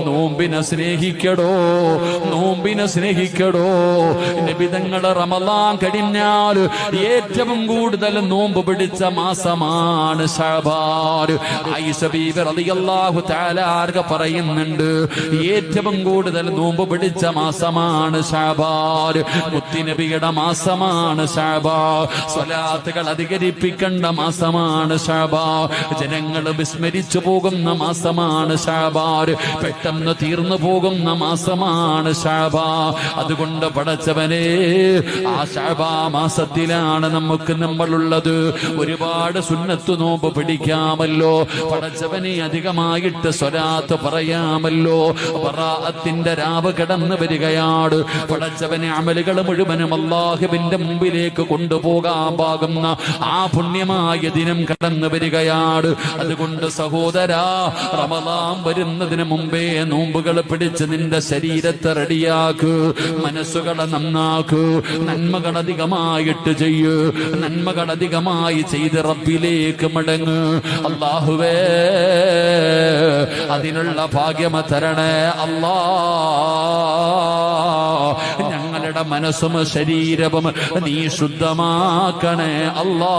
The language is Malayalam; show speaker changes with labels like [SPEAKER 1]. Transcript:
[SPEAKER 1] നോമ്പിനെ സ്നേഹിക്കടോ, നോമ്പിനെ സ്നേഹിക്കടോ. നബി തങ്ങളെ റമളാൻ കഴിഞ്ഞാൽ ഏറ്റവും കൂടുതൽ നോമ്പ് പിടിച്ച മാസമാണ് ശഅബാൻ. ആയിഷ ബീവി റളിയല്ലാഹു തആല ആർക പറയുന്നുണ്ട്, ഏറ്റവും കൂടുതൽ നോമ്പ് പിടിച്ച മാസമാണ് ശഅബാൻ. മുത്തുനബിയുടെ മാസമാണ് ശഅബാൻ. സ്വലാത്തുകൾ അധികരിപ്പിക്കേണ്ട മാസമാണ് ശഅബാൻ. ജനങ്ങൾ വിസ്മരിച്ചു പോകുന്ന മാസമാണ് ശഅബാൻ. പെട്ടെന്ന് തീർന്നു പോകുന്ന മാസമാണ് ശഅബാൻ. അതുകൊണ്ട് പടച്ചവനെ, ആ ശഅബാൻ മാസത്തിലാണ് നമ്മളുള്ളത്. ഒരുപാട് സുന്നത്ത് നോമ്പ് പിടിക്കാമല്ലോ. പടച്ചവനെ അധികമായിട്ട് സ്വലാത്ത് പറയാമല്ലോ. ബറാഅത്തിന്റെ രാവ് കടന്നു വരികയാണ്. പടച്ചവനെ അമലുകൾ മുഴുവനും അല്ലാഹുവിന്റെ മുമ്പിലേക്ക് കൊണ്ടുപോകാൻ പാകുന്ന ആ പുണ്യമായ ദിനം കടന്നു വരികയാണ്. അതുകൊണ്ട് സഹോദരാ, റമളാൻ വരുന്നതിന് മുമ്പേ നോമ്പുകൾ പിടിച്ച് നിന്റെ ശരീരത്തെ റെഡിയാക്ക്, മനസ്സുകളെ നന്നാക്ക്, നന്മകൾ അധികമായിട്ട് ചെയ്യൂ, നന്മകൾ അധികമായി ചെയ്ത് റബ്ബിലേക്ക് മടങ്ങ്. അല്ലാഹുവേ, അതിനുള്ള ഭാഗ്യമ തരണേ അല്ലാ. ഞങ്ങളുടെ മനസ്സും ശരീരവും നീ ശുദ്ധമാക്കണേ അല്ലാ.